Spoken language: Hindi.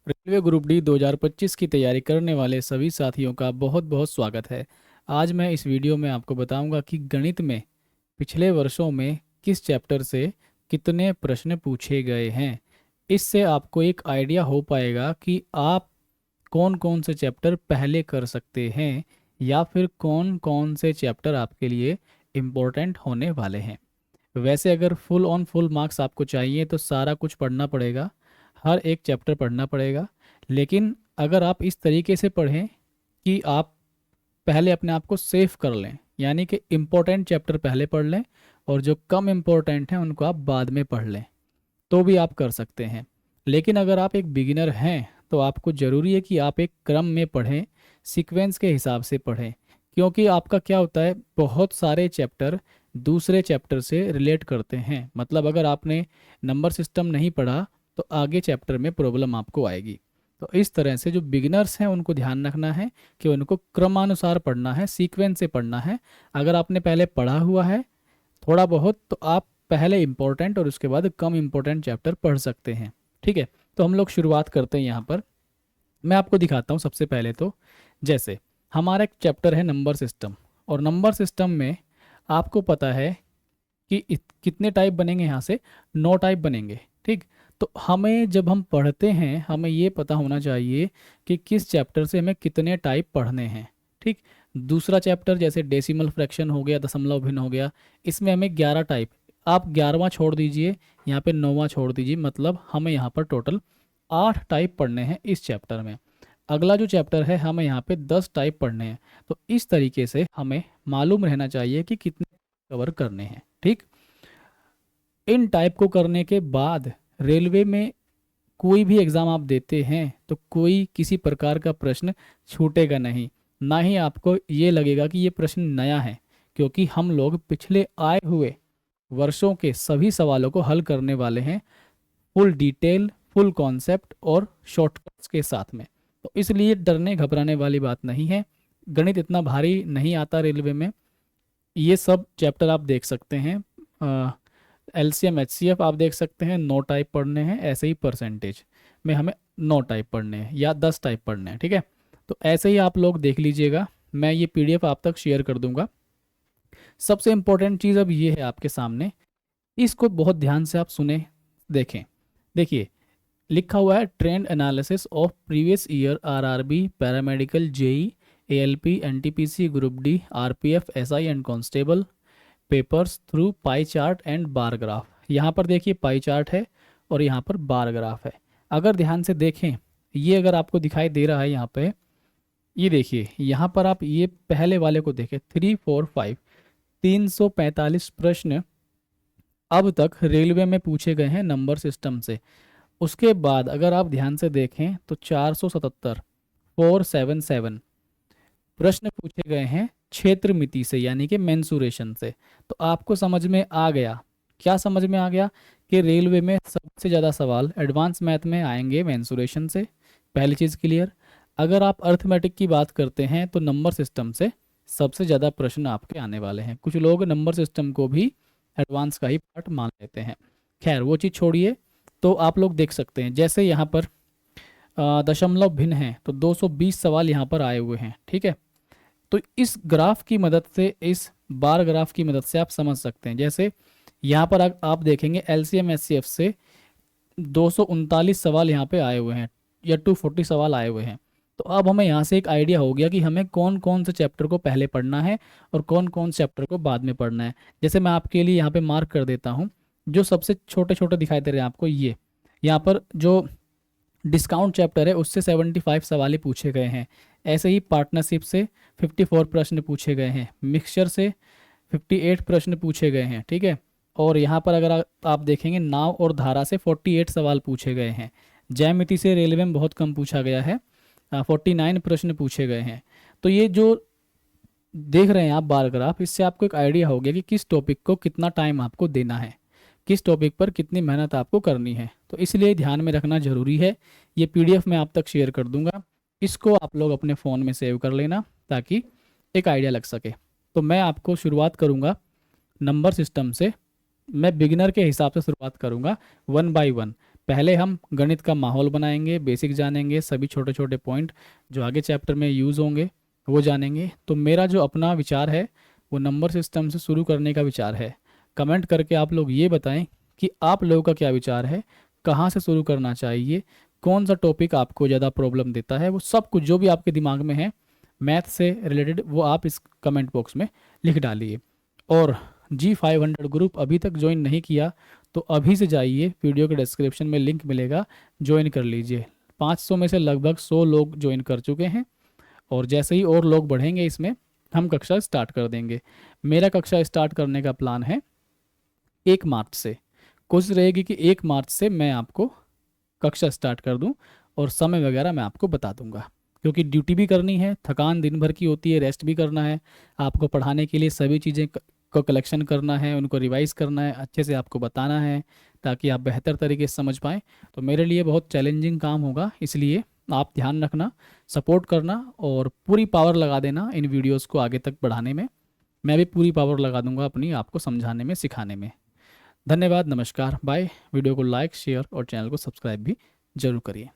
रेलवे ग्रुप डी 2025 की तैयारी करने वाले सभी साथियों का बहुत बहुत स्वागत है। आज मैं इस वीडियो में आपको बताऊंगा कि गणित में पिछले वर्षों में किस चैप्टर से कितने प्रश्न पूछे गए हैं। इससे आपको एक आइडिया हो पाएगा कि आप कौन कौन से चैप्टर पहले कर सकते हैं या फिर कौन कौन से चैप्टर आपके लिए इम्पोर्टेंट होने वाले हैं। वैसे अगर फुल ऑन फुल मार्क्स आपको चाहिए तो सारा कुछ पढ़ना पड़ेगा, हर एक चैप्टर पढ़ना पड़ेगा। लेकिन अगर आप इस तरीके से पढ़ें कि आप पहले अपने आप को सेफ कर लें, यानी कि इम्पोर्टेंट चैप्टर पहले पढ़ लें और जो कम इम्पोर्टेंट हैं उनको आप बाद में पढ़ लें, तो भी आप कर सकते हैं। लेकिन अगर आप एक बिगिनर हैं तो आपको ज़रूरी है कि आप एक क्रम में पढ़ें, सीक्वेंस के हिसाब से पढ़ें। क्योंकि आपका क्या होता है, बहुत सारे चैप्टर दूसरे चैप्टर से रिलेट करते हैं। मतलब अगर आपने नंबर सिस्टम नहीं पढ़ा तो आगे चैप्टर में प्रॉब्लम आपको आएगी। तो इस तरह से जो बिगिनर्स हैं उनको ध्यान रखना है कि उनको क्रमानुसार पढ़ना है, सीक्वेंस से पढ़ना है। अगर आपने पहले पढ़ा हुआ है थोड़ा बहुत तो आप पहले इम्पोर्टेंट और उसके बाद कम इम्पोर्टेंट चैप्टर पढ़ सकते हैं। ठीक है, तो हम लोग शुरुआत करते हैं। यहाँ पर मैं आपको दिखाता हूँ। सबसे पहले तो जैसे हमारा एक चैप्टर है नंबर सिस्टम, और नंबर सिस्टम में आपको पता है कि कितने टाइप बनेंगे। यहाँ से 9 टाइप बनेंगे। ठीक, तो हमें जब हम पढ़ते हैं हमें ये पता होना चाहिए कि किस चैप्टर से हमें कितने टाइप पढ़ने हैं। ठीक, दूसरा चैप्टर जैसे डेसिमल फ्रैक्शन हो गया, दशमलव भिन्न हो गया, इसमें हमें 11 टाइप, आप 11वां छोड़ दीजिए, यहाँ पे 9वां छोड़ दीजिए, मतलब हमें यहाँ पर टोटल 8 टाइप पढ़ने हैं इस चैप्टर में। अगला जो चैप्टर है हमें यहाँ पे 10 टाइप पढ़ने हैं। तो इस तरीके से हमें मालूम रहना चाहिए कि कितने कवर करने हैं। ठीक, इन टाइप को करने के बाद रेलवे में कोई भी एग्ज़ाम आप देते हैं तो कोई किसी प्रकार का प्रश्न छूटेगा नहीं, ना ही आपको ये लगेगा कि ये प्रश्न नया है, क्योंकि हम लोग पिछले आए हुए वर्षों के सभी सवालों को हल करने वाले हैं, फुल डिटेल, फुल कॉन्सेप्ट और शॉर्टकट्स के साथ में। तो इसलिए डरने घबराने वाली बात नहीं है। गणित इतना भारी नहीं आता रेलवे में। ये सब चैप्टर आप देख सकते हैं। एलसीएम एचसीएफ आप देख सकते हैं, 9 टाइप पढ़ने हैं। ऐसे ही परसेंटेज में हमें 9 टाइप पढ़ने हैं या 10 टाइप पढ़ने हैं। ठीक है, तो ऐसे ही आप लोग देख लीजिएगा। मैं ये पीडीएफ आप तक शेयर कर दूंगा। सबसे इम्पोर्टेंट चीज़ अब ये है आपके सामने, इसको बहुत ध्यान से आप सुने, देखें। देखिए लिखा हुआ है trend analysis of previous year RRB, paramedical, JE, ALP, NTPC, group D, RPF, SI and constable papers through pie chart and bar graph. यहाँ पर देखिए पाई चार्ट है और यहाँ पर बार ग्राफ है। अगर ध्यान से देखें, ये अगर आपको दिखाई दे रहा है यहाँ पे, ये देखिए यहाँ पर आप ये पहले वाले को देखें, 3, 4, 5, 345 प्रश्न अब तक रेलवे में पूछे गए हैं नंबर सिस्टम से। उसके बाद अगर आप ध्यान से देखें तो 477, 477 प्रश्न पूछे गए हैं क्षेत्र मिति से, यानी कि मेंसुरेशन से। तो आपको समझ में आ गया, क्या समझ में आ गया कि रेलवे में सबसे ज़्यादा सवाल एडवांस मैथ में आएंगे मेंसुरेशन से। पहली चीज़ क्लियर। अगर आप अर्थमेटिक की बात करते हैं तो नंबर सिस्टम से सबसे ज़्यादा प्रश्न आपके आने वाले हैं। कुछ लोग नंबर सिस्टम को भी एडवांस का ही पार्ट मान लेते हैं। खैर वो चीज़ छोड़िए। तो आप लोग देख सकते हैं जैसे यहाँ पर दशमलव भिन्न है तो 220 सवाल यहाँ पर आए हुए हैं। ठीक है, तो इस ग्राफ की मदद से, इस बार ग्राफ की मदद से आप समझ सकते हैं। जैसे यहाँ पर आप देखेंगे एलसीएम एचसीएफ से 239 सवाल यहाँ पे आए हुए हैं या 240 सवाल आए हुए हैं। तो अब हमें यहाँ से एक आइडिया हो गया कि हमें कौन कौन से चैप्टर को पहले पढ़ना है और कौन कौन से चैप्टर को बाद में पढ़ना है। जैसे मैं आपके लिए यहाँ पे मार्क कर देता हूँ, जो सबसे छोटे छोटे दिखाई दे रहे हैं आपको, ये यहाँ पर जो डिस्काउंट चैप्टर है उससे 75 सवाल ही पूछे गए हैं। ऐसे ही पार्टनरशिप से 54 प्रश्न पूछे गए हैं, मिक्सचर से 58 प्रश्न पूछे गए हैं। ठीक है, और यहाँ पर अगर आप देखेंगे नाव और धारा से 48 सवाल पूछे गए हैं। ज्यामिति से रेलवे में बहुत कम पूछा गया है, 49 प्रश्न पूछे गए हैं। तो ये जो देख रहे हैं आप बार ग्राफ, इससे आपको एक आइडिया हो गया कि किस टॉपिक को कितना टाइम आपको देना है, किस टॉपिक पर कितनी मेहनत आपको करनी है। तो इसलिए ध्यान में रखना जरूरी है। ये पीडीएफ मैं आप तक शेयर कर दूंगा, इसको आप लोग अपने फ़ोन में सेव कर लेना ताकि एक आइडिया लग सके। तो मैं आपको शुरुआत करूंगा नंबर सिस्टम से। मैं बिगिनर के हिसाब से शुरुआत करूंगा 1 बाय 1। पहले हम गणित का माहौल बनाएंगे, बेसिक जानेंगे, सभी छोटे छोटे पॉइंट जो आगे चैप्टर में यूज़ होंगे वो जानेंगे। तो मेरा जो अपना विचार है वो नंबर सिस्टम से शुरू करने का विचार है। कमेंट करके आप लोग ये बताएं कि आप लोगों का क्या विचार है, कहाँ से शुरू करना चाहिए, कौन सा टॉपिक आपको ज़्यादा प्रॉब्लम देता है, वो सब कुछ जो भी आपके दिमाग में है मैथ से रिलेटेड वो आप इस कमेंट बॉक्स में लिख डालिए। और G500 ग्रुप अभी तक ज्वाइन नहीं किया तो अभी से जाइए, वीडियो के डिस्क्रिप्शन में लिंक मिलेगा, ज्वाइन कर लीजिए। 500 में से लगभग 100 लोग ज्वाइन कर चुके हैं और जैसे ही और लोग बढ़ेंगे इसमें हम कक्षा स्टार्ट कर देंगे। मेरा कक्षा स्टार्ट करने का प्लान है 1 मार्च से। कोशिश रहेगी कि 1 मार्च से मैं आपको कक्षा स्टार्ट कर दूं और समय वगैरह मैं आपको बता दूंगा, क्योंकि ड्यूटी भी करनी है, थकान दिन भर की होती है, रेस्ट भी करना है, आपको पढ़ाने के लिए सभी चीज़ें को कलेक्शन करना है, उनको रिवाइज करना है, अच्छे से आपको बताना है ताकि आप बेहतर तरीके से समझ पाएँ। तो मेरे लिए बहुत चैलेंजिंग काम होगा, इसलिए आप ध्यान रखना, सपोर्ट करना और पूरी पावर लगा देना इन वीडियोस को आगे तक बढ़ाने में। मैं भी पूरी पावर लगा दूंगा अपनी आपको समझाने में, सिखाने में। धन्यवाद, नमस्कार, बाय। वीडियो को लाइक, शेयर और चैनल को सब्सक्राइब भी जरूर करिए।